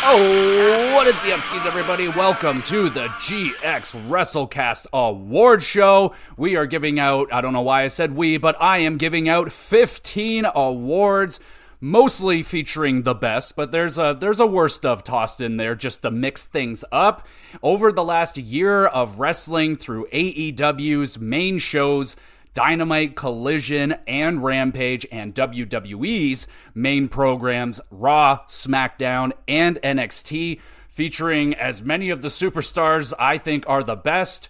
Oh, what is the upskis, everybody? Welcome to the GXWrestleCast award show. We are giving out, I don't know why I said we, but I am giving out 15 awards, mostly featuring the best, but there's a worse stuff tossed in there just to mix things up. Over the last year of wrestling through AEW's main shows, Dynamite, Collision, and Rampage, and WWE's main programs, Raw, SmackDown, and NXT, featuring as many of the superstars I think are the best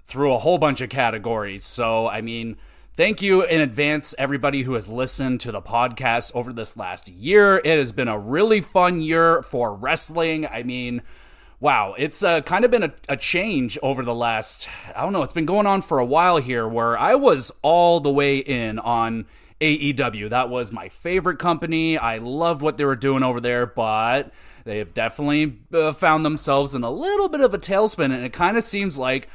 through a whole bunch of categories. So, I mean, thank you in advance, everybody who has listened to the podcast over this last year. It has been a really fun year for wrestling. I mean, wow, it's kind of been a change over the last, I don't know, it's been going on for a while here where I was all the way in on AEW. That was my favorite company. I loved what they were doing over there, but they have definitely found themselves in a little bit of a tailspin, and it kind of seems like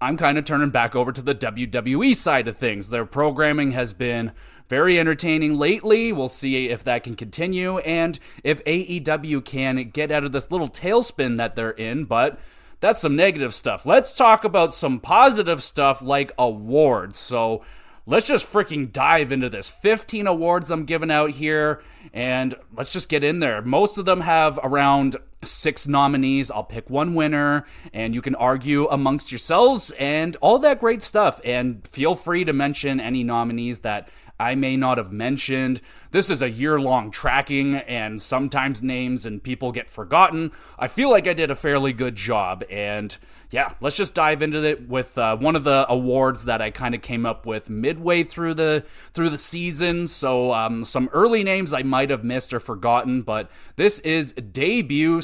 I'm kind of turning back over to the WWE side of things. Their programming has been very entertaining lately. We'll see if that can continue and if AEW can get out of this little tailspin that they're in, but that's some negative stuff. Let's talk about some positive stuff like awards. So let's just freaking dive into this. 15 awards I'm giving out here, and let's just get in there. Most of them have around 6 nominees. I'll pick one winner, and you can argue amongst yourselves and all that great stuff. And feel free to mention any nominees that I may not have mentioned. This is a year-long tracking, and sometimes names and people get forgotten. I feel like I did a fairly good job, and yeah, let's just dive into it with one of the awards that I kind of came up with midway through the season. So some early names I might have missed or forgotten, but this is debut/rookie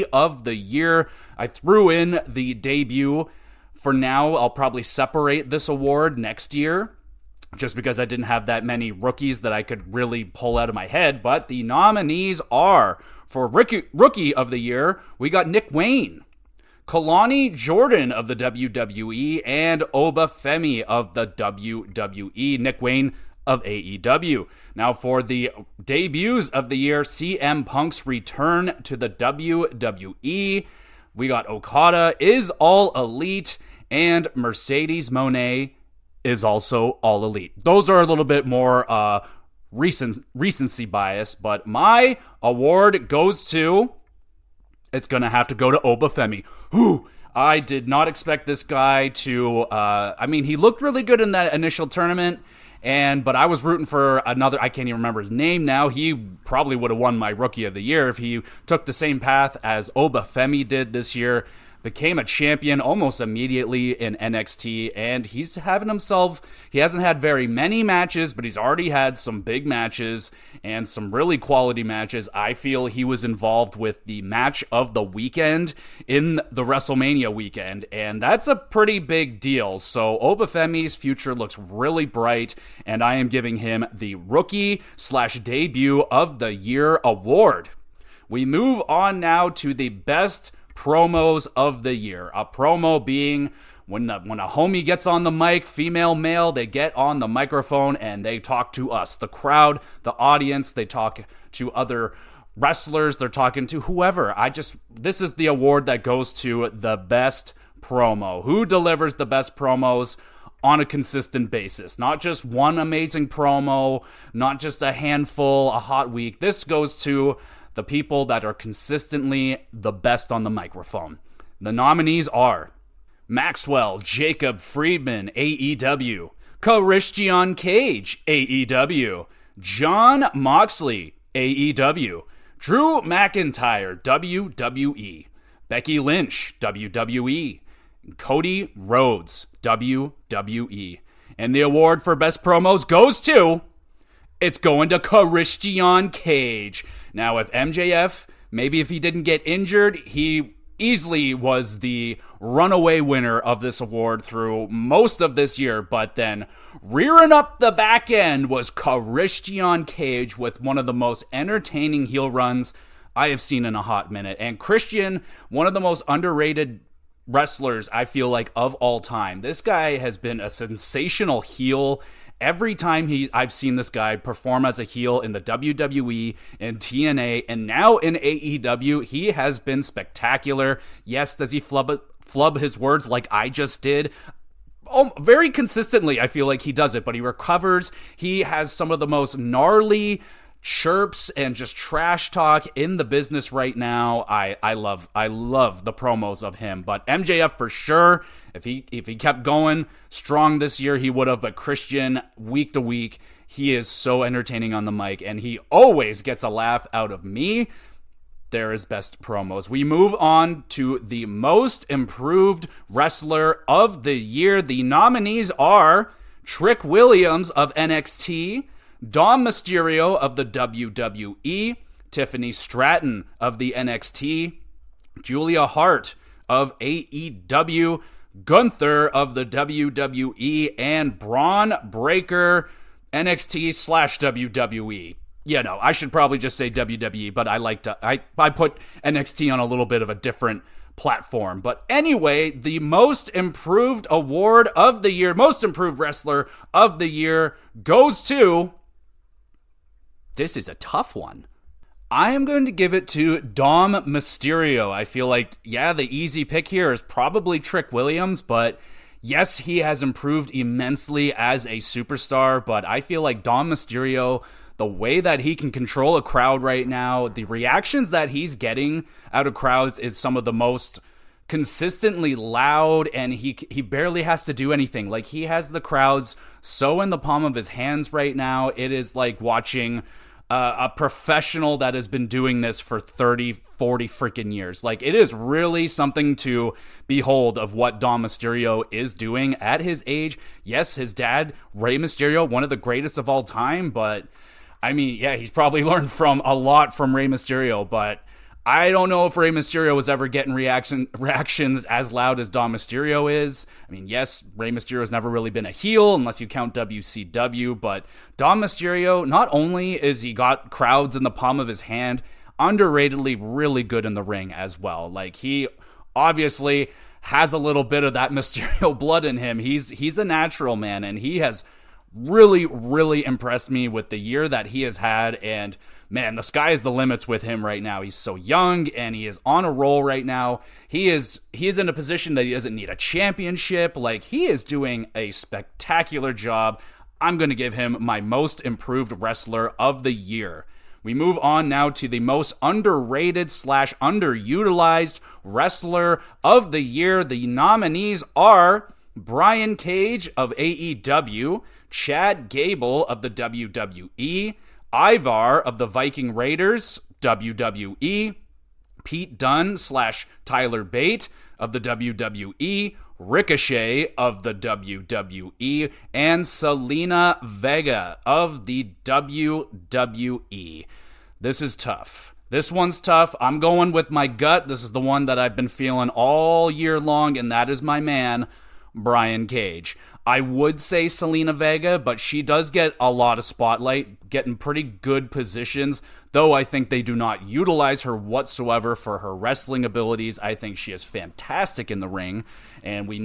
of the year. I threw in the debut. For now, I'll probably separate this award next year, just because I didn't have that many rookies that I could really pull out of my head. But the nominees are, for Rookie of the Year, we got Nick Wayne, Kalani Jordan of the WWE, and Oba Femi of the WWE. Nick Wayne of AEW. Now for the debuts of the year, CM Punk's return to the WWE. We got Okada is All Elite, and Mercedes Moné is also All Elite. Those are a little bit more recency bias, but my award goes to, it's going to have to go to Oba Femi. Who I did not expect this guy to, he looked really good in that initial tournament, but I was rooting for another, I can't even remember his name now. He probably would have won my Rookie of the Year if he took the same path as Oba Femi did this year. Became a champion almost immediately in NXT, and he's having himself, he hasn't had very many matches, but he's already had some big matches and some really quality matches. I feel he was involved with the match of the weekend in the WrestleMania weekend, and that's a pretty big deal. So Oba Femi's future looks really bright, and I am giving him the Rookie/Debut of the Year award. We move on now to the best promos of the year. A promo being when a homie gets on the mic, female, male, they get on the microphone and they talk to us, the crowd, the audience. They talk to other wrestlers. They're talking to whoever. This is the award that goes to the best promo. Who delivers the best promos on a consistent basis? Not just one amazing promo, not just a handful, a hot week. This goes to the people that are consistently the best on the microphone. The nominees are Maxwell Jacob Friedman, AEW, Christian Cage, AEW, Jon Moxley, AEW, Drew McIntyre, WWE, Becky Lynch, WWE, Cody Rhodes, WWE. And the award for best promos goes to, it's going to Christian Cage. Now, if MJF, maybe if he didn't get injured, he easily was the runaway winner of this award through most of this year. But then rearing up the back end was Christian Cage with one of the most entertaining heel runs I have seen in a hot minute. And Christian, one of the most underrated wrestlers, I feel like, of all time. This guy has been a sensational heel Every time I've seen this guy perform as a heel in the WWE, in TNA, and now in AEW, he has been spectacular. Yes, does he flub his words like I just did? Oh, very consistently, I feel like he does it, but he recovers. He has some of the most gnarly chirps and just trash talk in the business right now. I love the promos of him. But MJF for sure, if he kept going strong this year, he would have. But Christian, week to week, he is so entertaining on the mic, and he always gets a laugh out of me. There is best promos. We move on to the most improved wrestler of the year. The nominees are Trick Williams of NXT, Dom Mysterio of the WWE, Tiffany Stratton of the NXT, Julia Hart of AEW, Gunther of the WWE, and Braun Breaker, NXT/WWE. Yeah, no, I should probably just say WWE, but I put NXT on a little bit of a different platform. But anyway, the most improved award of the year, most improved wrestler of the year goes to... This is a tough one. I am going to give it to Dom Mysterio. I feel like, yeah, the easy pick here is probably Trick Williams, but yes, he has improved immensely as a superstar, but I feel like Dom Mysterio, the way that he can control a crowd right now, the reactions that he's getting out of crowds is some of the most consistently loud, and he barely has to do anything. Like, he has the crowds so in the palm of his hands right now. It is like watching a professional that has been doing this for 30, 40 freaking years. Like, it is really something to behold of what Dom Mysterio is doing at his age. Yes, his dad, Rey Mysterio, one of the greatest of all time, but I mean, yeah, he's probably learned from a lot from Rey Mysterio, but I don't know if Rey Mysterio was ever getting reactions as loud as Dom Mysterio is. I mean, yes, Rey Mysterio has never really been a heel unless you count WCW, but Dom Mysterio, not only is he got crowds in the palm of his hand, underratedly really good in the ring as well. Like, he obviously has a little bit of that Mysterio blood in him. He's a natural, man, and he has really, really impressed me with the year that he has had, and man, the sky is the limits with him right now. He's so young, and he is on a roll right now. He is in a position that he doesn't need a championship. Like, he is doing a spectacular job. I'm going to give him my most improved wrestler of the year. We move on now to the most underrated/underutilized wrestler of the year. The nominees are Brian Cage of AEW, Chad Gable of the WWE, Ivar of the Viking Raiders, WWE, Pete Dunne/Tyler Bate of the WWE, Ricochet of the WWE, and Selena Vega of the WWE. This is tough. This one's tough. I'm going with my gut. This is the one that I've been feeling all year long, and that is my man, Brian Cage. I would say Selena Vega, but she does get a lot of spotlight, getting pretty good positions, though I think they do not utilize her whatsoever for her wrestling abilities. I think she is fantastic in the ring, and we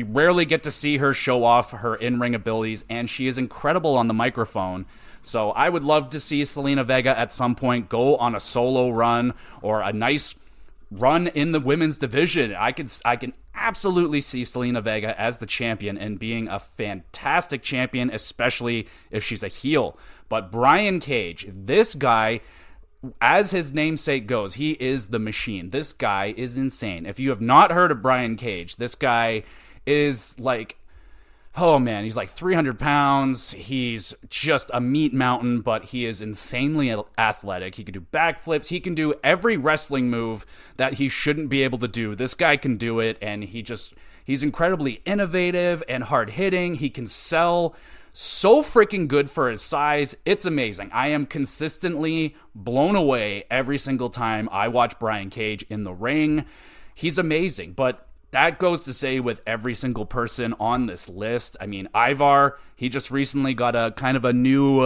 rarely get to see her show off her in-ring abilities, and she is incredible on the microphone. So I would love to see Selena Vega at some point go on a solo run or a nice run in the women's division. I can absolutely see Selena Vega as the champion and being a fantastic champion, especially if she's a heel. But Brian Cage, this guy, as his namesake goes, he is the machine. This guy is insane. If you have not heard of Brian Cage, this guy is like, oh man, he's like 300 pounds. He's just a meat mountain, but he is insanely athletic. He can do backflips. He can do every wrestling move that he shouldn't be able to do. This guy can do it, and he's incredibly innovative and hard-hitting. He can sell so freaking good for his size. It's amazing. I am consistently blown away every single time I watch Brian Cage in the ring. He's amazing, but that goes to say with every single person on this list. I mean, Ivar, he just recently got a kind of a new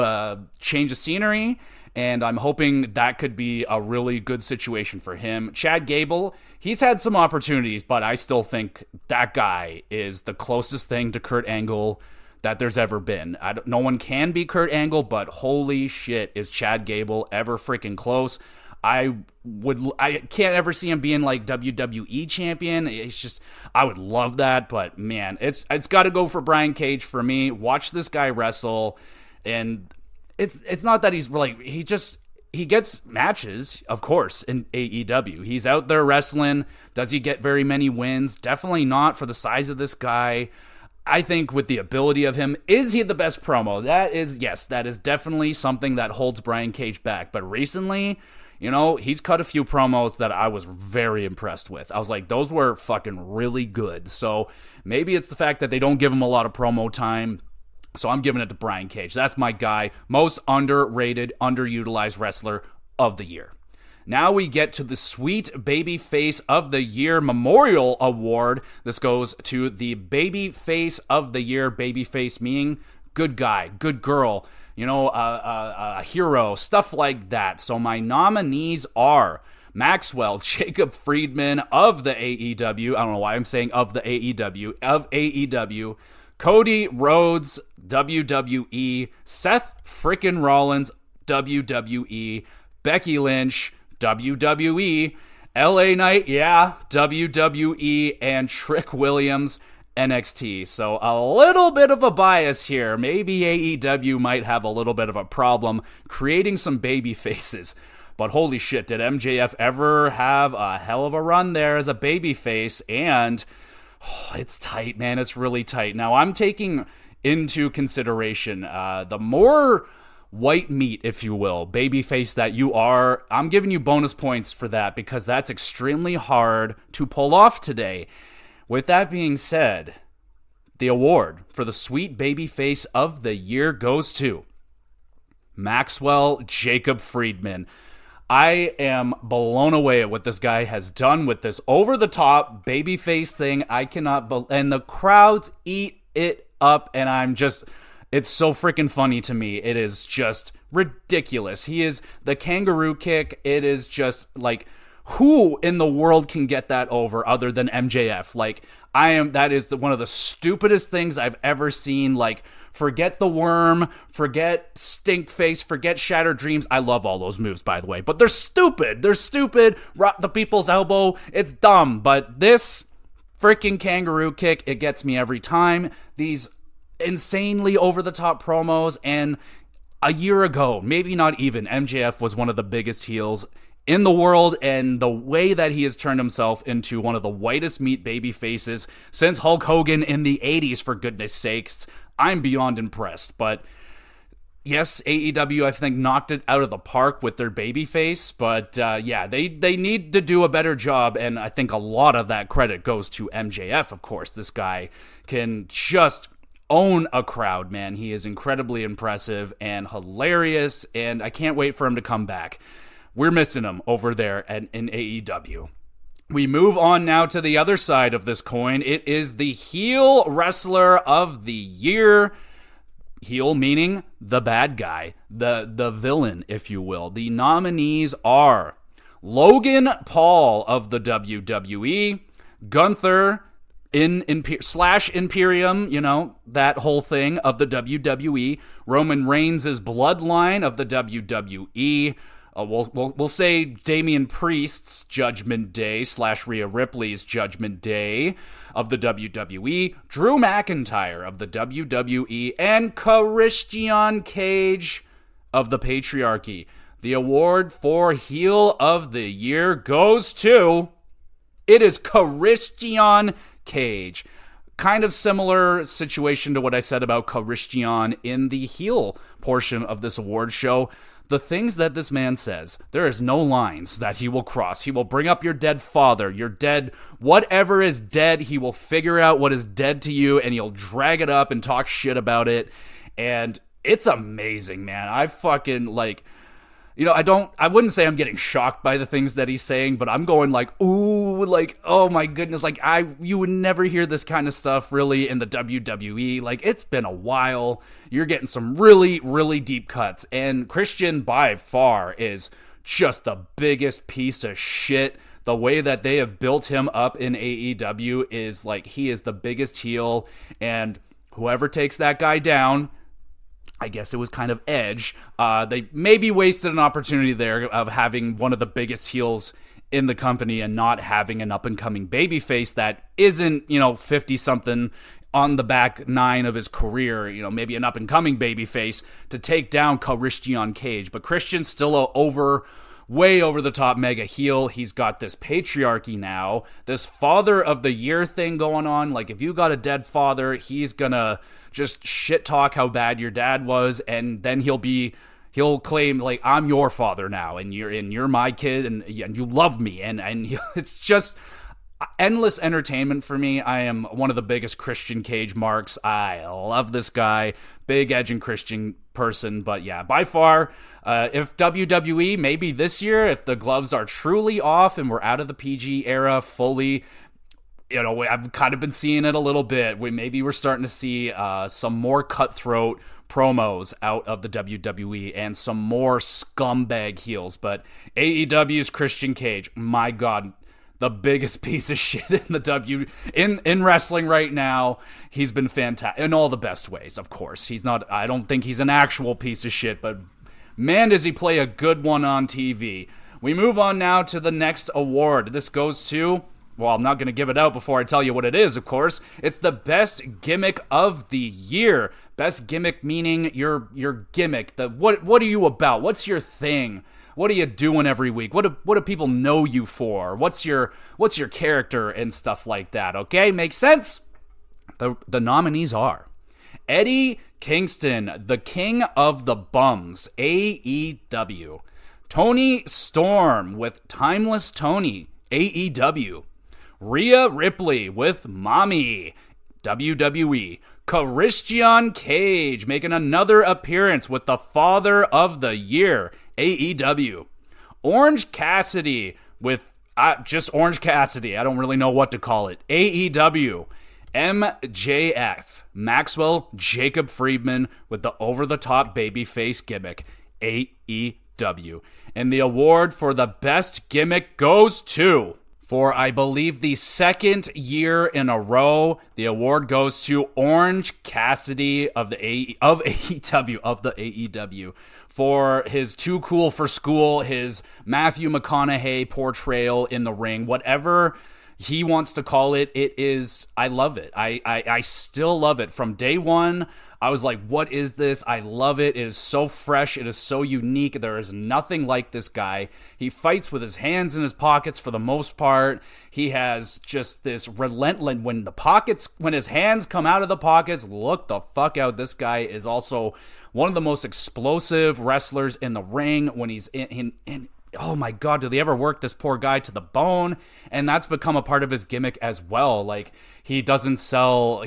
change of scenery, and I'm hoping that could be a really good situation for him. Chad Gable, he's had some opportunities, but I still think that guy is the closest thing to Kurt Angle that there's ever been. No one can be Kurt Angle, but holy shit, is Chad Gable ever freaking close. I can't ever see him being like WWE champion. It's just, I would love that, but man, it's got to go for Brian Cage for me. Watch this guy wrestle, and it's not that he's like, he gets matches, of course, in AEW. He's out there wrestling. Does he get very many wins? Definitely not for the size of this guy. I think with the ability of him, is he the best promo? That is definitely something that holds Brian Cage back. But recently, he's cut a few promos that I was very impressed with. I was like, those were fucking really good. So maybe it's the fact that they don't give him a lot of promo time. So I'm giving it to Brian Cage. That's my guy. Most underrated, underutilized wrestler of the year. Now we get to the Sweet Babyface of the Year Memorial Award. This goes to the Babyface of the Year. Babyface meaning good guy, good girl, a hero, stuff like that. So my nominees are Maxwell Jacob Friedman of the AEW. I don't know why I'm saying of the AEW. Cody Rhodes, WWE. Seth frickin' Rollins, WWE. Becky Lynch, WWE. LA Knight, WWE. And Trick Williams, NXT. So a little bit of a bias here. Maybe AEW might have a little bit of a problem creating some baby faces. But holy shit, did MJF ever have a hell of a run there as a baby face? And it's tight, man. It's really tight. Now, I'm taking into consideration the more white meat, if you will, babyface that you are. I'm giving you bonus points for that because that's extremely hard to pull off today. With that being said, the award for the Sweet Babyface of the Year goes to Maxwell Jacob Friedman. I am blown away at what this guy has done with this over-the-top babyface thing. I cannot and the crowds eat it up, and it's so freaking funny to me. It is just ridiculous. He is the kangaroo kick. It is just like, who in the world can get that over other than MJF? Like, that is one of the stupidest things I've ever seen. Like, forget the worm, forget stink face, forget shattered dreams. I love all those moves, by the way, but they're stupid. Rock the people's elbow. It's dumb, but this freaking kangaroo kick, it gets me every time. These insanely over-the-top promos, and a year ago, maybe not even, MJF was one of the biggest heels in the world, and the way that he has turned himself into one of the whitest meat baby faces since Hulk Hogan in the 80s, for goodness sakes, I'm beyond impressed. But yes, AEW, I think, knocked it out of the park with their baby face, but they need to do a better job, and I think a lot of that credit goes to MJF, of course. This guy can just own a crowd, man. He is incredibly impressive and hilarious, and I can't wait for him to come back. We're missing him over there in AEW. We move on now to the other side of this coin. It is the heel wrestler of the year. Heel meaning the bad guy, the villain, if you will. The nominees are Logan Paul of the WWE, Gunther slash Imperium, that whole thing of the WWE, Roman Reigns' bloodline of the WWE. We'll say Damian Priest's Judgment Day / Rhea Ripley's Judgment Day of the WWE, Drew McIntyre of the WWE, and Christian Cage of the Patriarchy. The award for Heel of the Year goes to, it is Christian Cage. Kind of similar situation to what I said about Christian in the heel portion of this award show. The things that this man says, there is no lines that he will cross. He will bring up your dead father, your dead, whatever is dead, he will figure out what is dead to you, and he'll drag it up and talk shit about it. And it's amazing, man. I fucking, I wouldn't say I'm getting shocked by the things that he's saying, but I'm going like, ooh, like, oh my goodness, like you would never hear this kind of stuff really in the WWE. Like, it's been a while. You're getting some really, really deep cuts, and Christian by far is just the biggest piece of shit. The way that they have built him up in AEW is like, he is the biggest heel, and whoever takes that guy down, I guess it was kind of Edge. They maybe wasted an opportunity there of having one of the biggest heels in the company and not having an up-and-coming babyface that isn't, 50-something on the back nine of his career, maybe an up-and-coming babyface to take down Christian Cage. But Christian's still way over the top mega heel. He's got this patriarchy now, this father of the year thing going on. Like, if you got a dead father, he's gonna just shit talk how bad your dad was, and then he'll claim, like, I'm your father now, and you're my kid, and you love me, and it's just endless entertainment for me. I am one of the biggest Christian Cage marks. I love this guy, big Edge and Christian person. But yeah, by far, if WWE, maybe this year, if the gloves are truly off and we're out of the PG era fully, I've kind of been seeing it a little bit. We're starting to see some more cutthroat promos out of the WWE and some more scumbag heels. But AEW's Christian Cage, my God, the biggest piece of shit in the in wrestling right now. He's been fantastic in all the best ways, of course. I don't think he's an actual piece of shit, but man, does he play a good one on TV. We move on now to the next award. This goes to, well, I'm not going to give it out before I tell you what it is, of course. It's the best gimmick of the year. Best gimmick meaning your gimmick. What are you about? What's your thing? What are you doing every week? What do people know you for? What's your character and stuff like that? Okay, makes sense? The nominees are Eddie Kingston, the King of the Bums, AEW. Tony Storm with Timeless Tony, AEW. Rhea Ripley with Mommy, WWE. Christian Cage making another appearance with the Father of the Year, AEW. Orange Cassidy with just Orange Cassidy. I don't really know what to call it. AEW. MJF. Maxwell Jacob Friedman with the over-the-top babyface gimmick, AEW. And the award for the best gimmick goes to, for I believe the second year in a row, the award goes to Orange Cassidy of AEW for his Too Cool for School, his Matthew McConaughey portrayal in the ring, whatever he wants to call it. It is, I love it. I still love it. From day one, I was like, what is this? I love it. It is so fresh. It is so unique. There is nothing like this guy. He fights with his hands in his pockets for the most part. He has just this relentless, when his hands come out of the pockets, look the fuck out. This guy is also one of the most explosive wrestlers in the ring when he's in oh my God, do they ever work this poor guy to the bone? And that's become a part of his gimmick as well. Like, he sells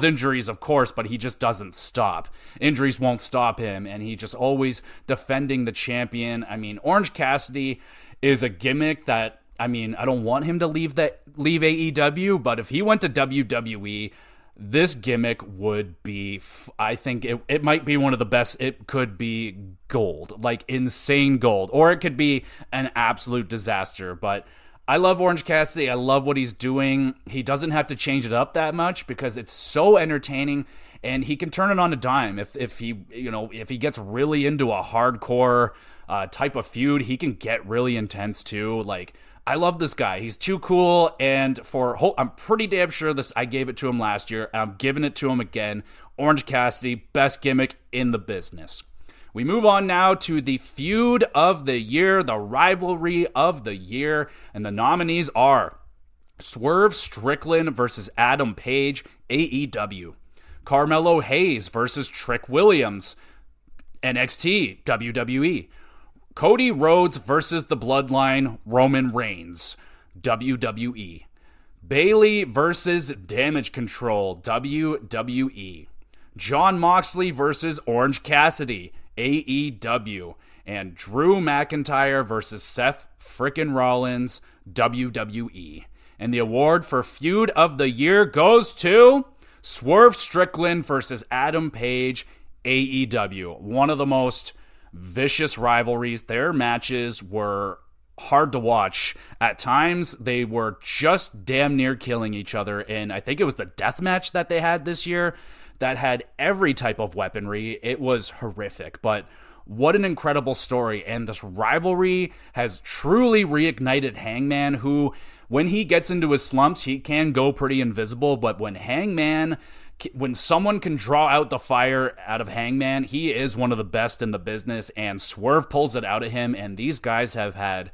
injuries, of course, but he just doesn't stop. Injuries won't stop him, and he just always defending the champion. I mean, Orange Cassidy is a gimmick that, I don't want him to leave AEW, but if he went to WWE, this gimmick would be, I think it might be one of the best. It could be gold, like insane gold, or it could be an absolute disaster. But I love Orange Cassidy. I love what he's doing. He doesn't have to change it up that much because it's so entertaining, and he can turn it on a dime. If he gets really into a hardcore type of feud, he can get really intense too. Like, I love this guy. He's too cool, and I'm pretty damn sure I gave it to him last year. I'm giving it to him again. Orange Cassidy, best gimmick in the business. We move on now to the feud of the year, the rivalry of the year, and the nominees are Swerve Strickland versus Adam Page, AEW. Carmelo Hayes versus Trick Williams, NXT, WWE. Cody Rhodes versus the Bloodline, Roman Reigns, WWE. Bayley versus Damage Control, WWE. Jon Moxley versus Orange Cassidy, AEW. And Drew McIntyre versus Seth frickin' Rollins, WWE. And the award for Feud of the Year goes to Swerve Strickland versus Adam Page, AEW. One of the most vicious rivalries. Their matches were hard to watch. At times, they were just damn near killing each other, and I think it was the death match that they had this year that had every type of weaponry. It was horrific, but what an incredible story, and this rivalry has truly reignited Hangman, who, when he gets into his slumps, he can go pretty invisible, but when someone can draw out the fire out of Hangman, he is one of the best in the business, and Swerve pulls it out of him, and these guys have had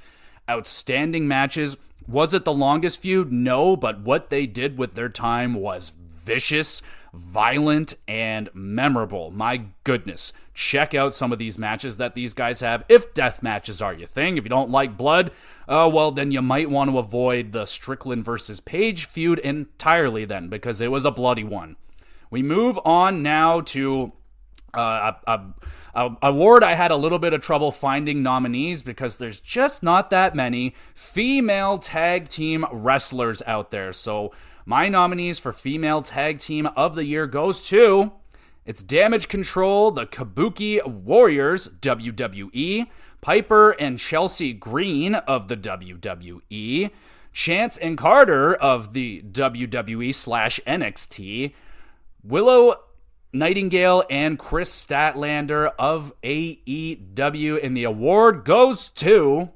outstanding matches. Was it the longest feud? No, but what they did with their time was vicious, violent, and memorable. My goodness. Check out some of these matches that these guys have. If death matches are your thing, if you don't like blood, well, then you might want to avoid the Strickland versus Page feud entirely then, because it was a bloody one. We move on now to a award I had a little bit of trouble finding nominees because there's just not that many female tag team wrestlers out there. So my nominees for female tag team of the year goes to, it's Damage Control, the Kabuki Warriors, WWE, Piper and Chelsea Green of the WWE, Chance and Carter of the WWE/NXT, Willow Nightingale and Chris Statlander of AEW, and the award goes to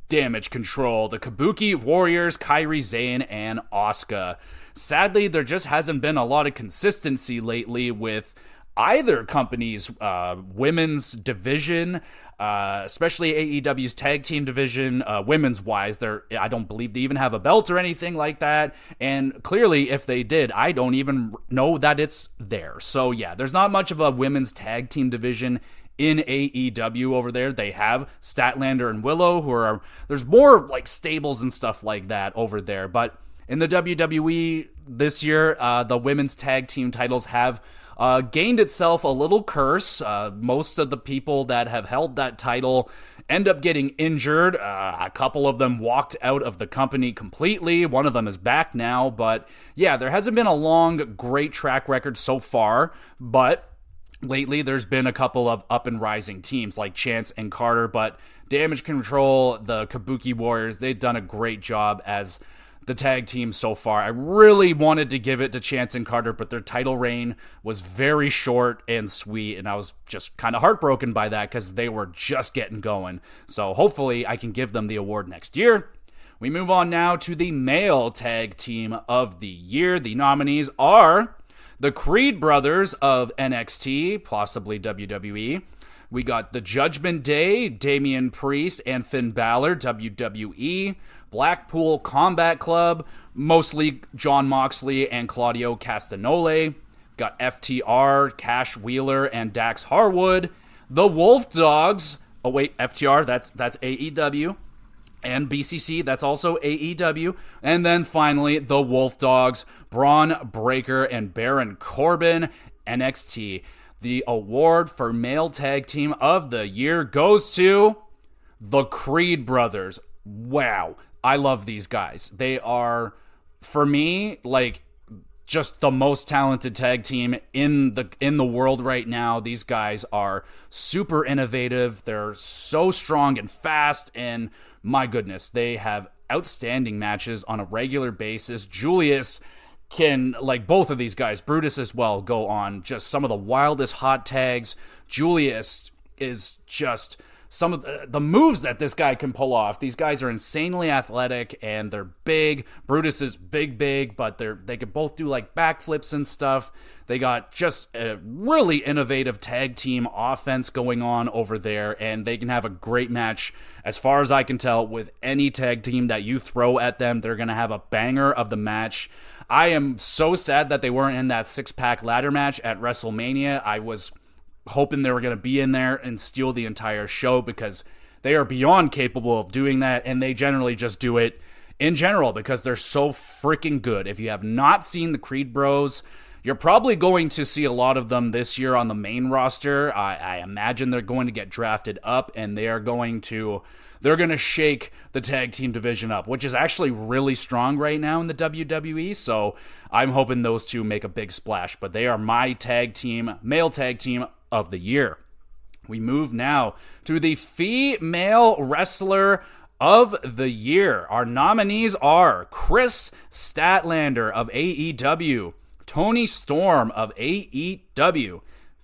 Damage Control, the Kabuki Warriors, Kairi Sane, and Asuka. Sadly, there just hasn't been a lot of consistency lately with either company's women's division, especially AEW's tag team division, women's wise. I don't believe they even have a belt or anything like that. And clearly, if they did, I don't even know that it's there. So yeah, there's not much of a women's tag team division in AEW over there. They have Statlander and Willow, there's more like stables and stuff like that over there. But in the WWE this year, the women's tag team titles have gained itself a little curse. Most of the people that have held that title end up getting injured. A couple of them walked out of the company completely. One of them is back now. But yeah, there hasn't been a long, great track record so far. But lately, there's been a couple of up and rising teams like Chance and Carter. But Damage Control, the Kabuki Warriors, they've done a great job as the tag team so far. I really wanted to give it to Chance and Carter, but their title reign was very short and sweet, and I was just kind of heartbroken by that because they were just getting going. So hopefully I can give them the award next year. We move on now to the male tag team of the year. The nominees are the Creed brothers of NXT, possibly WWE. We got the Judgment Day, Damian Priest and Finn Balor, WWE. Blackpool Combat Club, mostly Jon Moxley and Claudio Castagnoli. Got FTR, Cash Wheeler and Dax Harwood. The Wolf Dogs, oh wait, FTR, that's AEW. And BCC, that's also AEW. And then finally, the Wolf Dogs, Braun Breaker and Baron Corbin, NXT. The award for male tag team of the year goes to the Creed brothers. Wow. I love these guys. They are, for me, like just the most talented tag team in the world right now. These guys are super innovative. They're so strong and fast, and my goodness, they have outstanding matches on a regular basis. Julius can, like both of these guys, Brutus as well, go on just some of the wildest hot tags. Julius is just some of the moves that this guy can pull off. These guys are insanely athletic and they're big. Brutus is big, but they can both do like backflips and stuff. They got just a really innovative tag team offense going on over there, and they can have a great match, as far as I can tell, with any tag team that you throw at them. They're going to have a banger of the match. I am so sad that they weren't in that six-pack ladder match at WrestleMania. I was hoping they were going to be in there and steal the entire show because they are beyond capable of doing that, and they generally just do it in general because they're so freaking good. If you have not seen the Creed Bros, you're probably going to see a lot of them this year on the main roster. I imagine they're going to get drafted up, and they're going to shake the tag team division up, which is actually really strong right now in the WWE. So I'm hoping those two make a big splash, but they are my tag team, male tag team of the year. We move now to the female wrestler of the year. Our nominees are Chris Statlander of AEW, Tony Storm of AEW,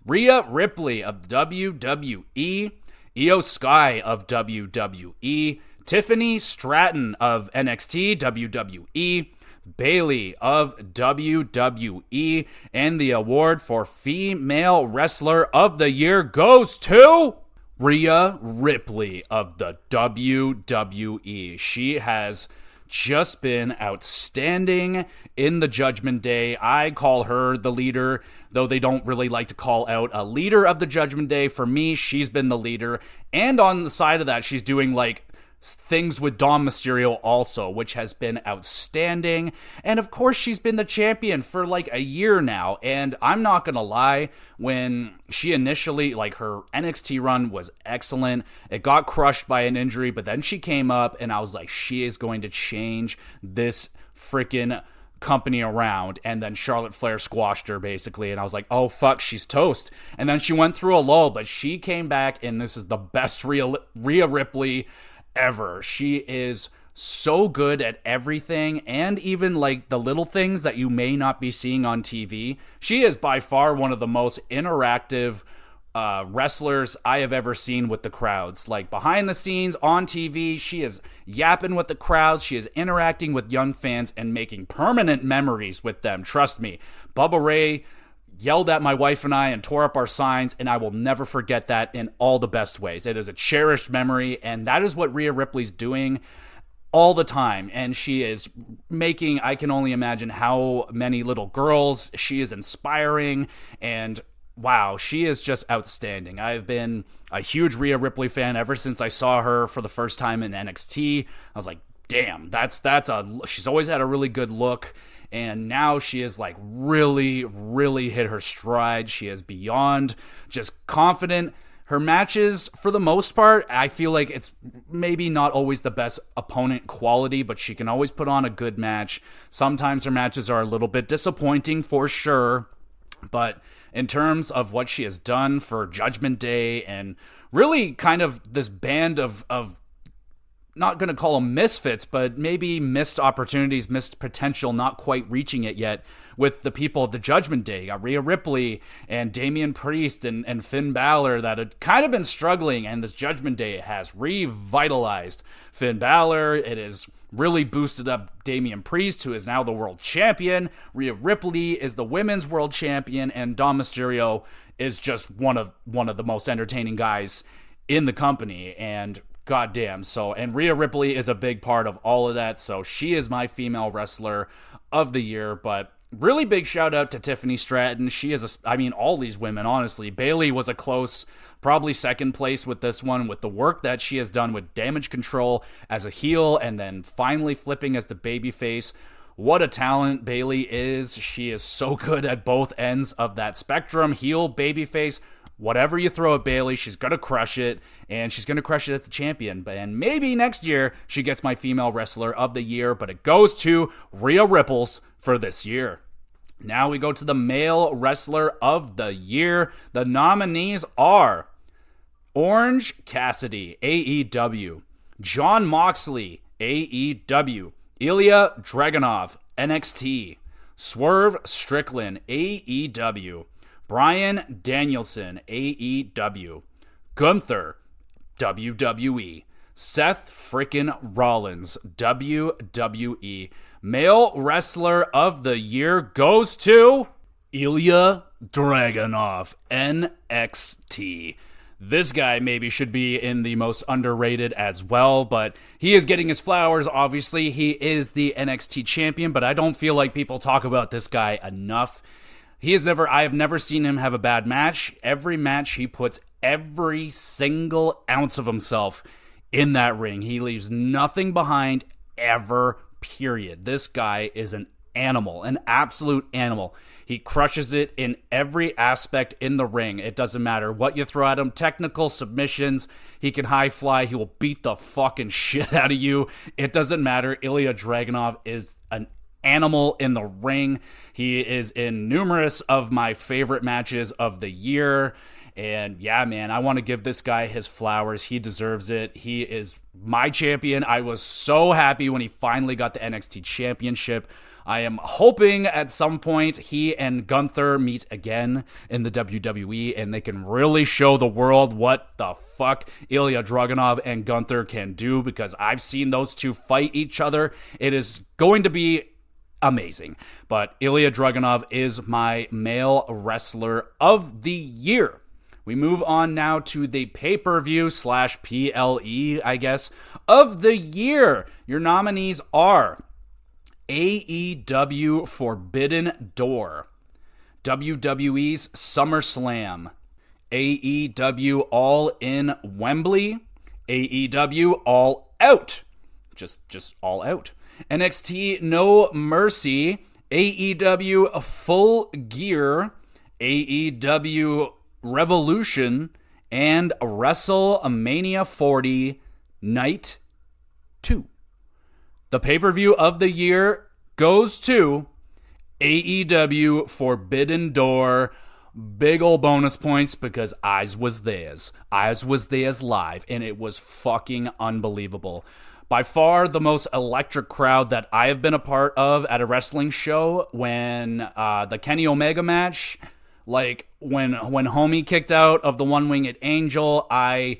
Rhea Ripley of WWE, Io Sky of WWE, Tiffany Stratton of NXT, WWE, Bayley of WWE, and the award for Female Wrestler of the Year goes to Rhea Ripley of the WWE. She has just been outstanding in the Judgment Day. I call her the leader, though they don't really like to call out a leader of the Judgment Day. For me, she's been the leader. And on the side of that, she's doing like things with Dom Mysterio also, which has been outstanding. And of course, she's been the champion for like a year now. And I'm not gonna lie, when she initially, like, her NXT run was excellent. It got crushed by an injury, but then she came up and I was like, she is going to change this freaking company around. And then Charlotte Flair squashed her basically, and I was like, oh fuck, she's toast. And then she went through a lull, but she came back, and this is the best Rhea Ripley ever. She is so good at everything, and even like the little things that you may not be seeing on TV. She is by far one of the most interactive wrestlers I have ever seen with the crowds. Like behind the scenes, on TV, she is yapping with the crowds. She is interacting with young fans and making permanent memories with them. Trust me. Bubba Ray yelled at my wife and I and tore up our signs, and I will never forget that in all the best ways. It is a cherished memory, and that is what Rhea Ripley's doing all the time. And she is making, I can only imagine how many little girls she is inspiring, and wow, she is just outstanding. I've been a huge Rhea Ripley fan ever since I saw her for the first time in NXT. I was like, damn, she's always had a really good look. And now she is like really, really hit her stride. She is beyond just confident. Her matches, for the most part, I feel like it's maybe not always the best opponent quality, but she can always put on a good match. Sometimes her matches are a little bit disappointing for sure. But in terms of what she has done for Judgment Day and really kind of this band of not going to call them misfits, but maybe missed opportunities, missed potential, not quite reaching it yet with the people of the Judgment Day. You got Rhea Ripley and Damian Priest and Finn Balor that had kind of been struggling, and this Judgment Day has revitalized Finn Balor. It has really boosted up Damian Priest, who is now the world champion. Rhea Ripley is the women's world champion, and Dom Mysterio is just one of the most entertaining guys in the company. And goddamn. And Rhea Ripley is a big part of all of that. So she is my female wrestler of the year. But really big shout out to Tiffany Stratton. She is all these women, honestly. Bayley was a close, probably second place with this one, with the work that she has done with Damage Control as a heel and then finally flipping as the babyface. What a talent Bayley is. She is so good at both ends of that spectrum. Heel, babyface, whatever you throw at Bayley, she's going to crush it, and she's going to crush it as the champion. And maybe next year she gets my female wrestler of the year, but it goes to Rhea Ripples for this year. Now we go to the male wrestler of the year. The nominees are Orange Cassidy, AEW, Jon Moxley, AEW, Ilya Dragunov, NXT, Swerve Strickland, AEW, Bryan Danielson, AEW, Gunther, WWE, Seth frickin' Rollins, WWE. Male Wrestler of the Year goes to Ilya Dragunov, NXT. This guy maybe should be in the most underrated as well, but he is getting his flowers, obviously. He is the NXT champion, but I don't feel like people talk about this guy enough. I have never seen him have a bad match. Every match he puts every single ounce of himself in that ring. He leaves nothing behind ever, period. This guy is an animal, an absolute animal. He crushes it in every aspect in the ring. It doesn't matter what you throw at him. Technical submissions, he can high fly. He will beat the fucking shit out of you. It doesn't matter. Ilya Dragunov is an animal in the ring. He is in numerous of my favorite matches of the year, And yeah, man, I want to give this guy his flowers. He deserves it. He is my champion. I was so happy when he finally got the NXT championship. I am hoping at some point he and Gunther meet again in the WWE and they can really show the world what the fuck Ilya Dragunov and Gunther can do, because I've seen those two fight each other. It is going to be amazing. But Ilya Dragunov is my male wrestler of the year. We move on now to the pay-per-view / PLE, I guess, of the year. Your nominees are AEW Forbidden Door, WWE's SummerSlam, AEW All in Wembley, AEW All Out, just All Out, NXT No Mercy, AEW Full Gear, AEW Revolution, and WrestleMania 40 Night 2. The pay-per-view of the year goes to AEW Forbidden Door. Big ol' bonus points because Eyes was theirs. Eyes was theirs live, and it was fucking unbelievable. By far the most electric crowd that I have been a part of at a wrestling show. When the Kenny Omega match, like when Homie kicked out of the One-Winged Angel, I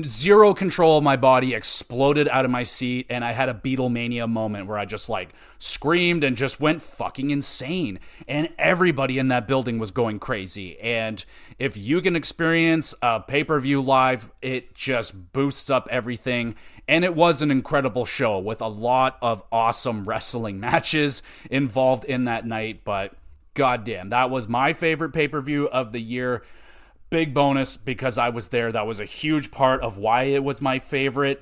zero control of my body, exploded out of my seat, and I had a Beatlemania moment where I just screamed and just went fucking insane. And everybody in that building was going crazy. And if you can experience a pay-per-view live, it just boosts up everything. And it was an incredible show with a lot of awesome wrestling matches involved in that night. But goddamn, that was my favorite pay-per-view of the year. Big bonus because I was there. That was a huge part of why it was my favorite.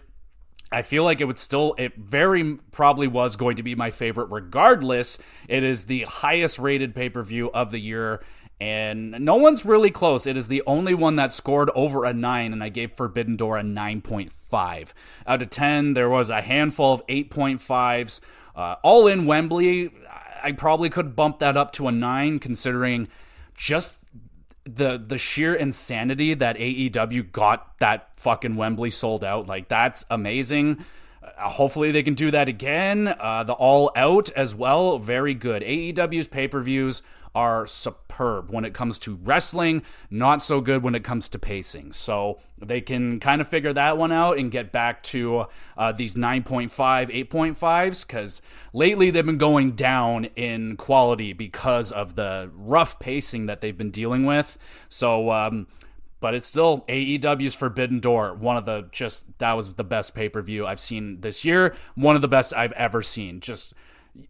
I feel like it very probably was going to be my favorite regardless. It is the highest rated pay-per-view of the year, and no one's really close. It is the only one that scored over a 9, and I gave Forbidden Door a 9.5. Out of 10, there was a handful of 8.5s. All in Wembley, I probably could bump that up to a 9, considering just the sheer insanity that AEW got that fucking Wembley sold out. That's amazing. Hopefully they can do that again. The All Out as well, very good. AEW's pay-per-views are superb when it comes to wrestling, not so good when it comes to pacing. So they can kind of figure that one out and get back to these 9.5, 8.5s, because lately they've been going down in quality because of the rough pacing that they've been dealing with. So, but it's still AEW's Forbidden Door. That was the best pay-per-view I've seen this year. One of the best I've ever seen.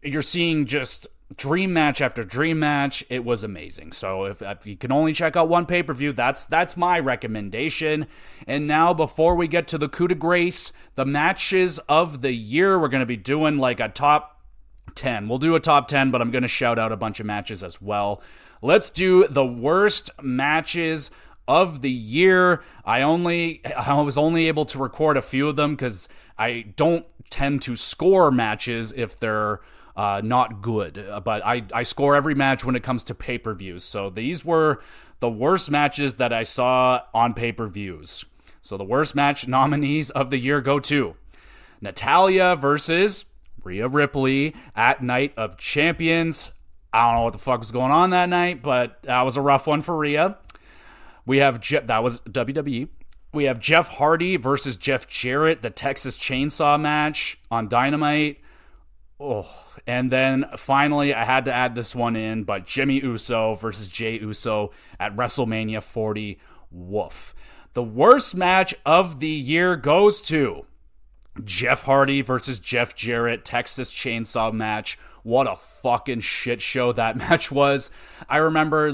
You're seeing just dream match after dream match. It was amazing. So if you can only check out one pay-per-view, that's my recommendation. And now, before we get to the coup de grace, the matches of the year, we're going to be doing a top 10. We'll do a top 10, but I'm going to shout out a bunch of matches as well. Let's do the worst matches of the year. I was only able to record a few of them because I don't tend to score matches if they're not good, but I score every match when it comes to pay-per-views. So these were the worst matches that I saw on pay-per-views. So the worst match nominees of the year go to Natalya versus Rhea Ripley at Night of Champions. I don't know what the fuck was going on that night, but that was a rough one for Rhea. We have that was WWE. We have Jeff Hardy versus Jeff Jarrett, the Texas Chainsaw match on Dynamite. Oh, and then finally, I had to add this one in, but Jimmy Uso versus Jey Uso at WrestleMania 40. Woof. The worst match of the year goes to Jeff Hardy versus Jeff Jarrett, Texas Chainsaw match. What a fucking shit show that match was. I remember,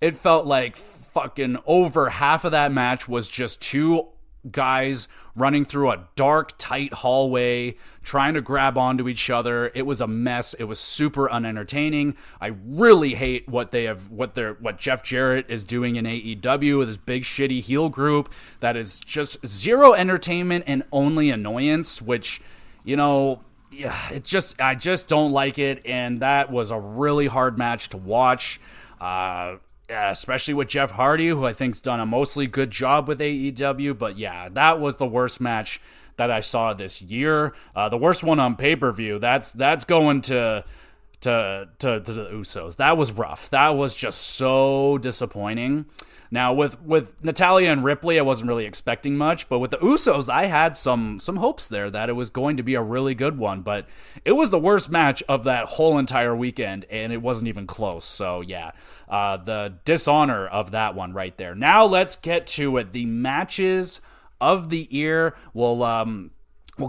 it felt like fucking over half of that match was just two guys running through a dark, tight hallway, trying to grab onto each other. It was a mess. It was super unentertaining. I really hate what Jeff Jarrett is doing in AEW with his big shitty heel group. That is just zero entertainment and only annoyance, which, I just don't like it. And that was a really hard match to watch. especially with Jeff Hardy, who I think's done a mostly good job with AEW. But yeah, that was the worst match that I saw this year. The worst one on pay-per-view. That's going to the Usos. That was rough. That was just so disappointing. Now, with Natalya and Ripley, I wasn't really expecting much, but with the Usos, I had some hopes there that it was going to be a really good one, but it was the worst match of that whole entire weekend, and it wasn't even close. So, yeah, the dishonor of that one right there. Now, let's get to it. The matches of the year, we'll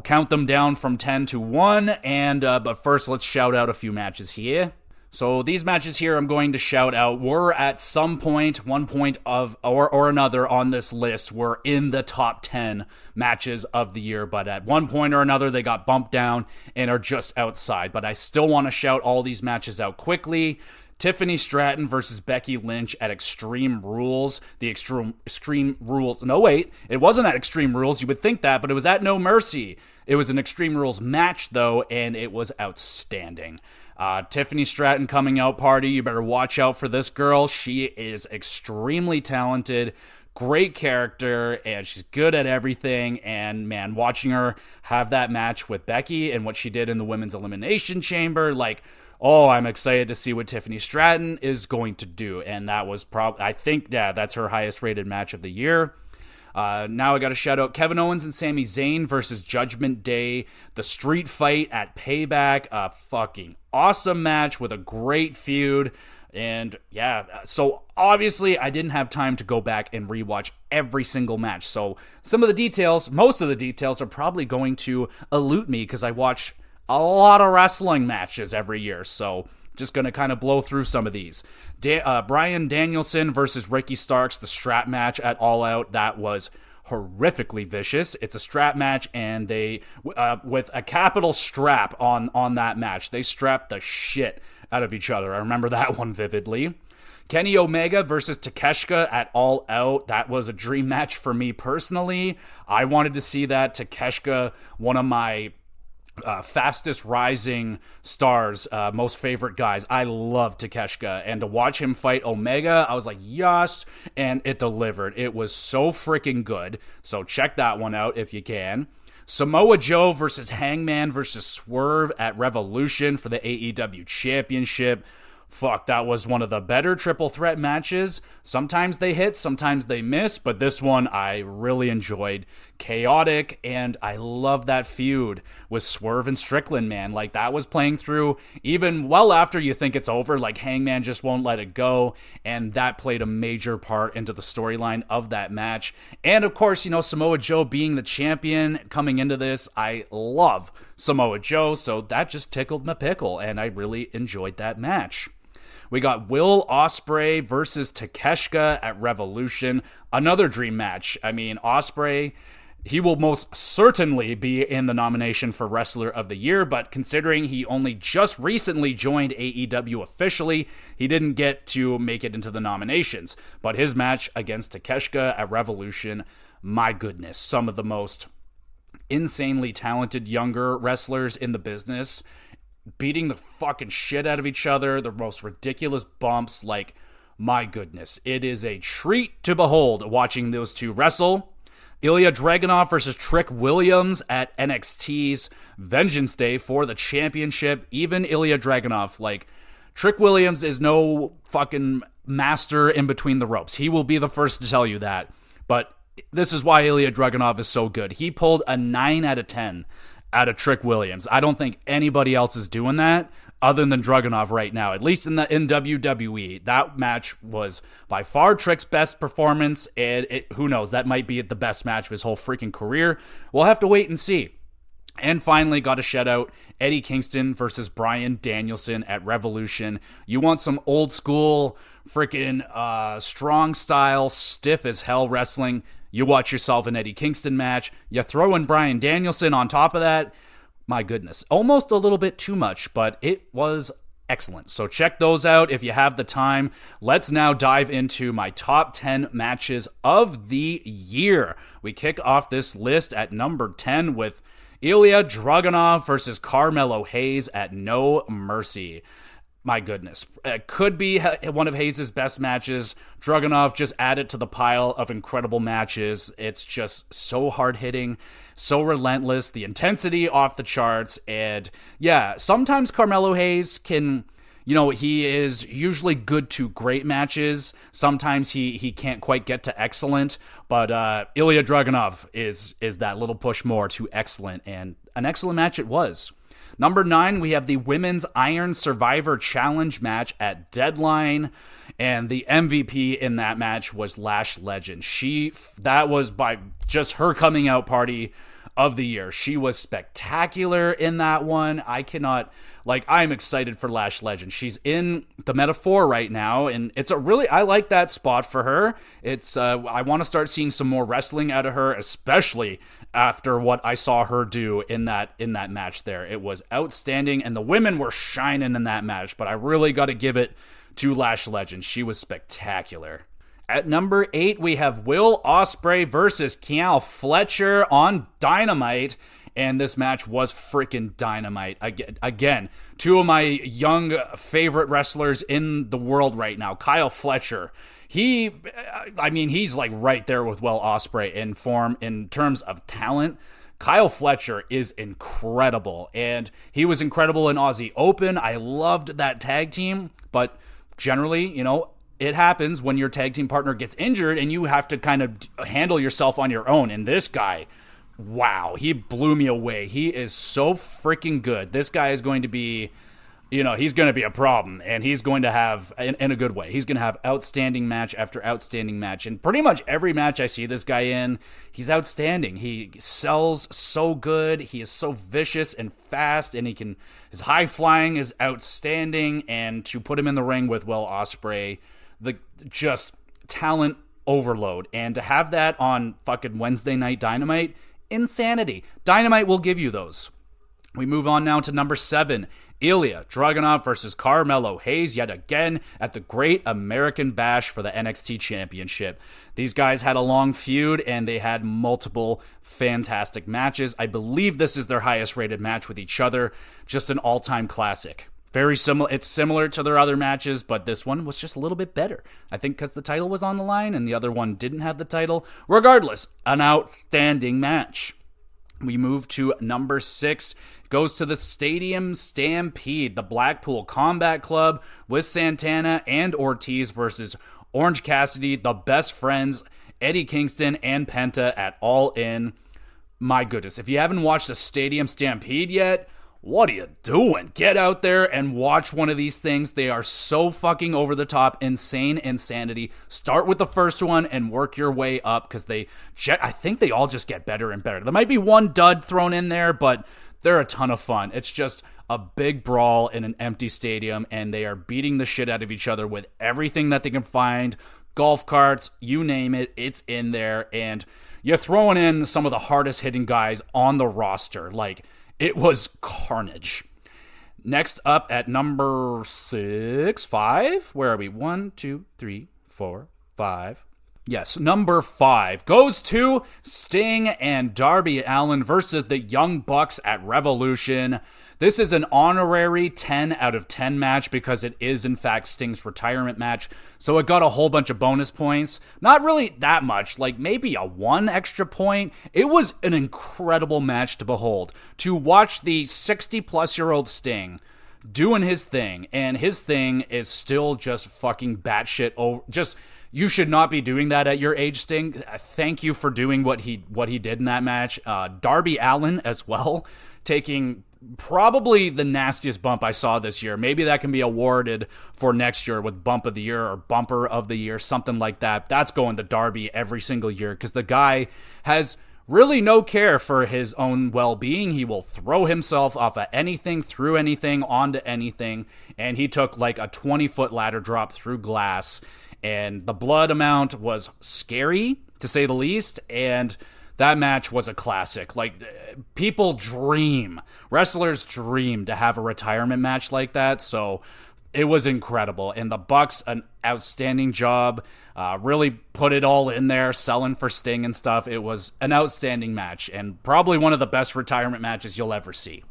count them down from 10 to 1, and but first, let's shout out a few matches here. So these matches here I'm going to shout out were at some point, one point of or another on this list were in the top 10 matches of the year, but at one point or another they got bumped down and are just outside. But I still want to shout all these matches out quickly. Tiffany Stratton versus Becky Lynch at Extreme Rules. The Extreme Rules. No, wait. It wasn't at Extreme Rules. You would think that, but it was at No Mercy. It was an Extreme Rules match, though, and it was outstanding. Tiffany Stratton coming out party. You better watch out for this girl. She is extremely talented. Great character, and she's good at everything. And man, watching her have that match with Becky and what she did in the Women's Elimination Chamber, like, oh, I'm excited to see what Tiffany Stratton is going to do. And that was probably, I think, yeah, that's her highest rated match of the year. Now I got to shout out Kevin Owens and Sami Zayn versus Judgment Day, the street fight at Payback, a fucking awesome match with a great feud. And yeah, so obviously I didn't have time to go back and rewatch every single match. So some of the details, most of the details are probably going to elude me because I watch a lot of wrestling matches every year. So just going to kind of blow through some of these. Bryan Danielson versus Ricky Starks, the strap match at All Out. That was horrifically vicious. It's a strap match, and they, with a capital strap on that match, they strapped the shit out of each other. I remember that one vividly. Kenny Omega versus Takeshita at All Out. That was a dream match for me personally. I wanted to see that. Takeshita, one of my fastest rising stars, most favorite guys. I love Takeshita, and to watch him fight Omega, I was like, yes, and it delivered. It was so freaking good. So check that one out if you can. Samoa Joe versus Hangman versus Swerve at Revolution for the AEW Championship. Fuck, that was one of the better triple threat matches. Sometimes they hit, sometimes they miss, but this one I really enjoyed. Chaotic, and I love that feud with Swerve and Strickland, man. Like, that was playing through even well after you think it's over. Like, Hangman just won't let it go, and that played a major part into the storyline of that match. And, of course, you know, Samoa Joe being the champion coming into this, I love Samoa Joe, so that just tickled my pickle, and I really enjoyed that match. We got Will Ospreay versus Takeshita at Revolution. Another dream match. I mean, Ospreay, he will most certainly be in the nomination for Wrestler of the Year, but considering he only just recently joined AEW officially, he didn't get to make it into the nominations. But his match against Takeshita at Revolution, my goodness, some of the most insanely talented younger wrestlers in the business, beating the fucking shit out of each other, the most ridiculous bumps, like, my goodness. It is a treat to behold watching those two wrestle. Ilya Dragunov versus Trick Williams at NXT's Vengeance Day for the championship. Even Ilya Dragunov, like, Trick Williams is no fucking master in between the ropes. He will be the first to tell you that. But this is why Ilya Dragunov is so good. He pulled a 9 out of 10 out of Trick Williams. I don't think anybody else is doing that other than Dragunov right now, at least in WWE. That match was by far Trick's best performance, and who knows, that might be the best match of his whole freaking career. We'll have to wait and see. And finally, got to shout out Eddie Kingston versus Bryan Danielson at Revolution. You want some old school freaking strong style, stiff as hell wrestling, you watch yourself an Eddie Kingston match. You throw in Bryan Danielson on top of that. My goodness. Almost a little bit too much, but it was excellent. So check those out if you have the time. Let's now dive into my top 10 matches of the year. We kick off this list at number 10 with Ilya Dragunov versus Carmelo Hayes at No Mercy. my goodness. It could be one of Hayes' best matches. Dragunov just added to the pile of incredible matches. It's just so hard-hitting, so relentless, the intensity off the charts. And yeah, sometimes Carmelo Hayes can, he is usually good to great matches. Sometimes he can't quite get to excellent. But Ilya Dragunov is that little push more to excellent. And an excellent match it was. Number 9, we have the Women's Iron Survivor Challenge match at Deadline, and the MVP in that match was Lash Legend. That was by just her coming out party of the year. She was spectacular in that one. I'm excited for Lash Legend. She's in the Metaphor right now, and I like that spot for her. I want to start seeing some more wrestling out of her, especially after what I saw her do in that match there. It was outstanding, and the women were shining in that match, but I really got to give it to Lash Legend. She was spectacular. At number 8, we have Will Ospreay versus Kyle Fletcher on Dynamite, and this match was freaking dynamite. Again, two of my young favorite wrestlers in the world right now. Kyle Fletcher, he's like right there with Will Ospreay in form in terms of talent. Kyle Fletcher is incredible, and he was incredible in Aussie Open. I loved that tag team, but generally, it happens when your tag team partner gets injured and you have to kind of handle yourself on your own. And this guy, wow, he blew me away. He is so freaking good. This guy is going to be, he's going to be a problem, and he's going to have, in a good way, he's going to have outstanding match after outstanding match. And pretty much every match I see this guy in, he's outstanding. He sells so good. He is so vicious and fast, and his high flying is outstanding. And to put him in the ring with Will Ospreay, just talent overload. And to have that on fucking Wednesday Night Dynamite, insanity. Dynamite will give you those. We move on now to number 7, Ilya Dragunov versus Carmelo Hayes yet again at the Great American Bash for the NXT Championship. These guys had a long feud, and they had multiple fantastic matches. I believe this is their highest rated match with each other. Just an all-time classic. Very similar. It's similar to their other matches, but this one was just a little bit better. I think because the title was on the line and the other one didn't have the title. Regardless, an outstanding match. We move to number 6. Goes to the Stadium Stampede, the Blackpool Combat Club with Santana and Ortiz versus Orange Cassidy, the Best Friends, Eddie Kingston, and Penta at All In. My goodness, if you haven't watched the Stadium Stampede yet, what are you doing? Get out there and watch one of these things. They are so fucking over the top, insane insanity. Start with the first one and work your way up, because I think they all just get better and better. There might be one dud thrown in there, but they're a ton of fun. It's just a big brawl in an empty stadium, and they are beating the shit out of each other with everything that they can find. Golf carts, you name it, it's in there. And you're throwing in some of the hardest hitting guys on the roster. It was carnage. Next up at number 5. Where are we? 1, 2, 3, 4, 5. Yes, number 5 goes to Sting and Darby Allin versus the Young Bucks at Revolution. This is an honorary 10 out of 10 match because it is, in fact, Sting's retirement match. So it got a whole bunch of bonus points. Not really that much, maybe a 1 extra point. It was an incredible match to behold. To watch the 60-plus-year-old Sting doing his thing, and his thing is still just fucking batshit over. You should not be doing that at your age, Sting. Thank you for doing what he did in that match. Darby Allin as well, taking probably the nastiest bump I saw this year. Maybe that can be awarded for next year with Bump of the Year or Bumper of the Year, something like that. That's going to Darby every single year, because the guy has really no care for his own well-being. He will throw himself off of anything, through anything, onto anything, and he took a 20-foot ladder drop through glass, and the blood amount was scary, to say the least, and that match was a classic. Wrestlers dream to have a retirement match like that, so it was incredible. And the Bucks, an outstanding job, really put it all in there, selling for Sting and stuff. It was an outstanding match, and probably one of the best retirement matches you'll ever see.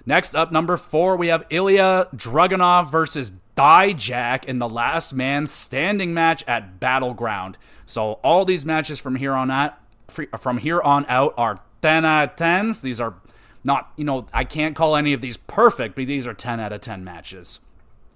Next up, number 4, we have Ilya Dragunov versus Dijak in the last man standing match at Battleground. So all these matches from here on out are 10 out of 10s. These are not, I can't call any of these perfect, but these are 10 out of 10 matches.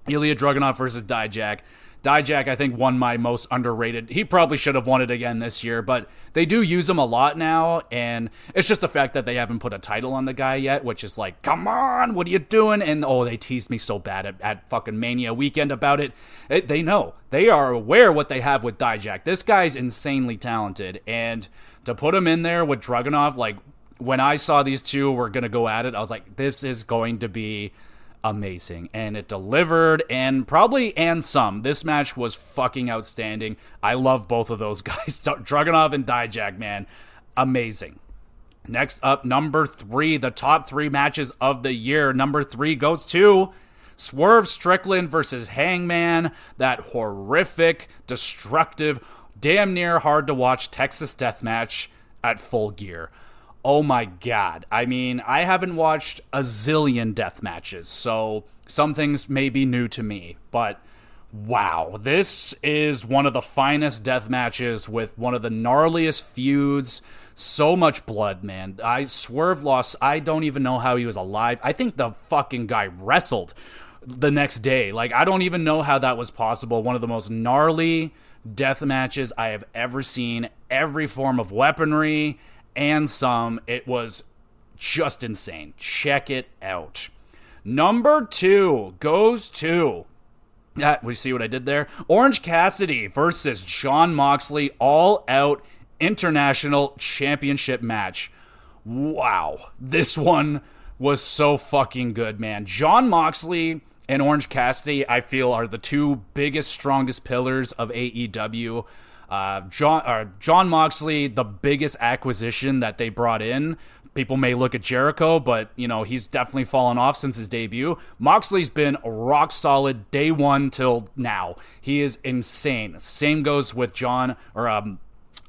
Ilya Dragunov versus Dijak. Dijak, I think, won my most underrated. He probably should have won it again this year, but they do use him a lot now, and it's just the fact that they haven't put a title on the guy yet, which is like, come on, what are you doing? And, they teased me so bad at fucking Mania weekend about it. They know. They are aware what they have with Dijak. This guy's insanely talented, and to put him in there with Dragunov, like, when I saw these two were going to go at it, I was like, this is going to be amazing, and it delivered, and some. This match was fucking outstanding. I love both of those guys. Dragunov and Dijak, man, amazing. Next up, number 3, the top 3 matches of the year. Number 3 goes to Swerve Strickland versus Hangman. That horrific, destructive, damn near hard to watch Texas death match at Full Gear. Oh my God. I mean, I haven't watched a zillion death matches, so some things may be new to me, but wow. This is one of the finest death matches with one of the gnarliest feuds. So much blood, man. Swerve lost. I don't even know how he was alive. I think the fucking guy wrestled the next day. Like, I don't even know how that was possible. One of the most gnarly death matches I have ever seen. Every form of weaponry and some. It was just insane. Check it out. Number 2 goes to... we see what I did there? Orange Cassidy versus Jon Moxley All Out International Championship match. Wow. This one was so fucking good, man. Jon Moxley and Orange Cassidy, I feel, are the two biggest, strongest pillars of AEW. Jon Moxley, the biggest acquisition that they brought in. People may look at Jericho, but, he's definitely fallen off since his debut. Moxley's been rock solid day one till now. He is insane. Same goes with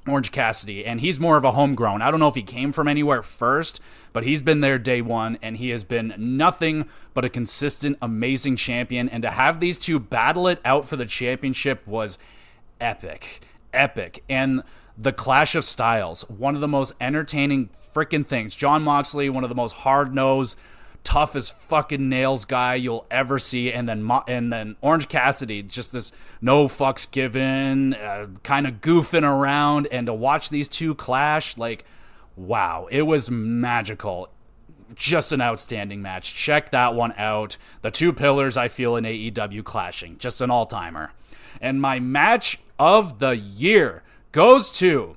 Orange Cassidy, and he's more of a homegrown. I don't know if he came from anywhere first, but he's been there day one, and he has been nothing but a consistent, amazing champion. And to have these two battle it out for the championship was epic. And the clash of styles, one of the most entertaining freaking things. Jon Moxley, one of the most hard-nosed, tough as fucking nails guy you'll ever see, and then Orange Cassidy, just this no fucks given, kind of goofing around, and to watch these two clash, like, wow, it was magical. Just an outstanding match. Check that one out. The two pillars I feel in AEW clashing, just an all-timer. And my match of the year goes to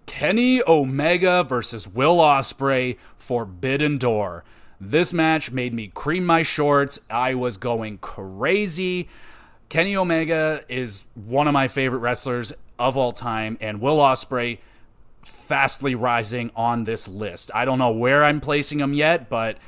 Kenny Omega versus Will Ospreay, Forbidden Door. This match made me cream my shorts. I was going crazy. Kenny Omega is one of my favorite wrestlers of all time, and Will Ospreay fastly rising on this list. I don't know where I'm placing him yet, but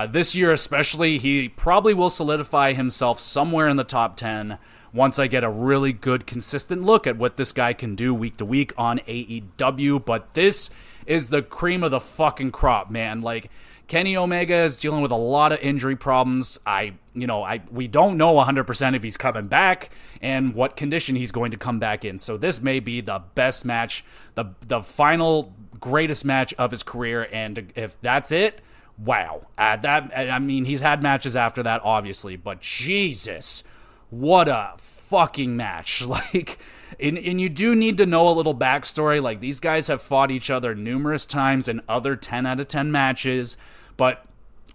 this year especially, he probably will solidify himself somewhere in the top 10 once I get a really good, consistent look at what this guy can do week to week on AEW. But this is the cream of the fucking crop, man. Like, Kenny Omega is dealing with a lot of injury problems. We don't know 100% if he's coming back and what condition he's going to come back in. So this may be the best match, the final greatest match of his career. And if that's it, wow. He's had matches after that, obviously, but Jesus, what a fucking match. Like, and you do need to know a little backstory. Like, these guys have fought each other numerous times in other 10 out of 10 matches, but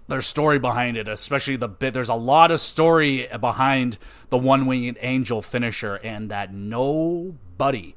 there's story behind it, especially there's a lot of story behind the one-winged angel finisher, and that nobody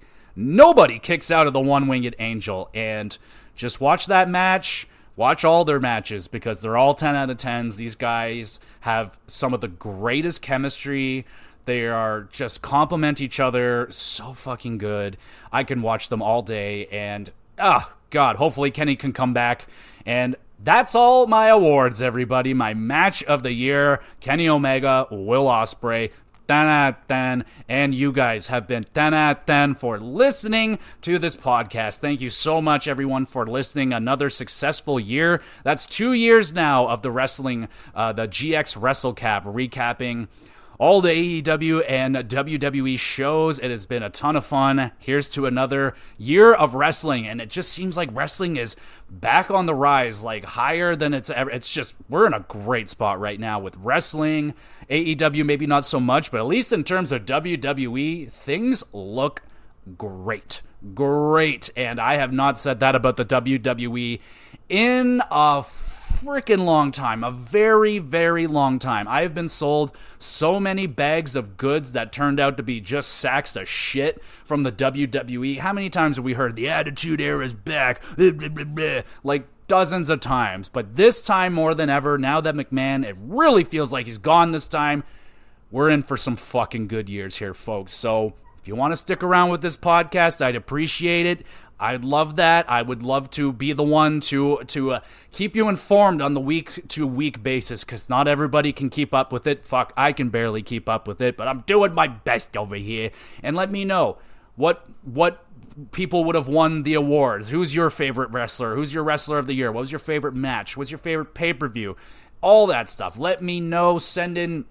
kicks out of the one-winged angel. And just watch that match. Watch all their matches, because they're all 10 out of 10s. These guys have some of the greatest chemistry. They are just complement each other so fucking good. I can watch them all day, and God, hopefully Kenny can come back. And that's all my awards, everybody. My match of the year, Kenny Omega, Will Ospreay. 10 out of 10, and you guys have been 10 out of 10 for listening to this podcast. Thank you so much, everyone, for listening. Another successful year. That's 2 years now of the wrestling, the GX WrestleCast, recapping all the AEW and WWE shows. It has been a ton of fun. Here's to another year of wrestling, and it just seems like wrestling is back on the rise, like higher than it's ever. It's just, we're in a great spot right now with wrestling. AEW maybe not so much, but at least in terms of WWE, things look great. Great. And I have not said that about the WWE in a freaking long time, a very, very long time. I have been sold so many bags of goods that turned out to be just sacks of shit from the WWE. How many times have we heard the Attitude Era is back? Like dozens of times. But this time more than ever, now that McMahon, it really feels like he's gone this time, we're in for some fucking good years here, folks. So if you want to stick around with this podcast, I'd appreciate it. I'd love that. I would love to be the one to keep you informed on the week-to-week basis, because not everybody can keep up with it. Fuck, I can barely keep up with it, but I'm doing my best over here. And let me know what people would have won the awards. Who's your favorite wrestler? Who's your wrestler of the year? What was your favorite match? What's your favorite pay-per-view? All that stuff. Let me know. Send in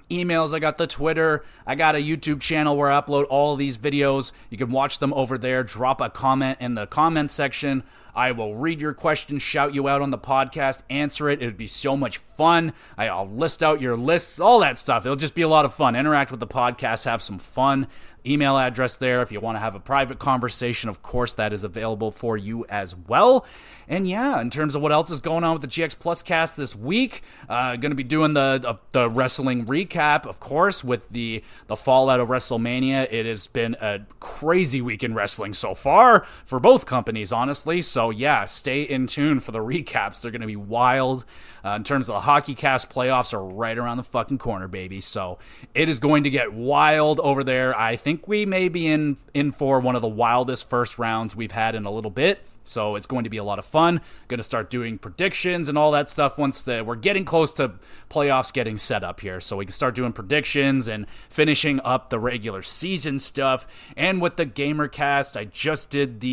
emails. I got the Twitter. I got a YouTube channel where I upload all of these videos. You can watch them over there. Drop a comment in the comment section. I will read your question, shout you out on the podcast, answer it. It would be so much fun. I'll list out your lists, all that stuff. It'll just be a lot of fun. Interact with the podcast, have some fun. Email address there if you want to have a private conversation. Of course, that is available for you as well. And yeah, in terms of what else is going on with the GX Plus cast this week, going to be doing the wrestling recap, of course, with the fallout of WrestleMania. It has been a crazy week in wrestling so far for both companies, honestly. So yeah, stay in tune for the recaps. They're going to be wild. In terms of the Hockey Cast, playoffs are right around the fucking corner, baby. So it is going to get wild over there. I think we may be in for one of the wildest first rounds we've had in a little bit. So it's going to be a lot of fun. Going to start doing predictions and all that stuff once we're getting close to playoffs getting set up here. So we can start doing predictions and finishing up the regular season stuff. And with the GamerCast, I just did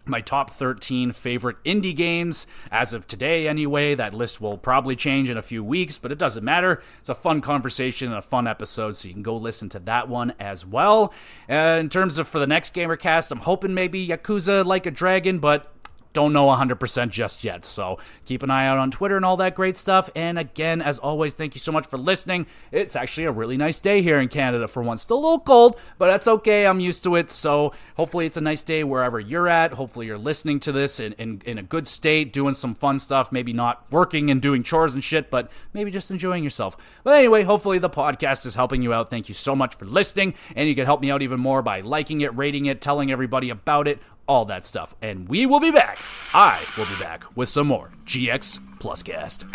my top 13 favorite indie games as of today anyway. That list will probably change in a few weeks, but it doesn't matter. It's a fun conversation and a fun episode, so you can go listen to that one as well. In terms of for the next GamerCast, I'm hoping maybe Yakuza Like a Dragon, but don't know 100% just yet, so keep an eye out on Twitter and all that great stuff. And again, as always, thank you so much for listening. It's actually a really nice day here in Canada for once. Still a little cold, but that's okay. I'm used to it, so hopefully it's a nice day wherever you're at. Hopefully you're listening to this in a good state, doing some fun stuff, maybe not working and doing chores and shit, but maybe just enjoying yourself. But anyway, hopefully the podcast is helping you out. Thank you so much for listening, and you can help me out even more by liking it, rating it, telling everybody about it, all that stuff. And we will be back. I will be back with some more GX Plus Cast.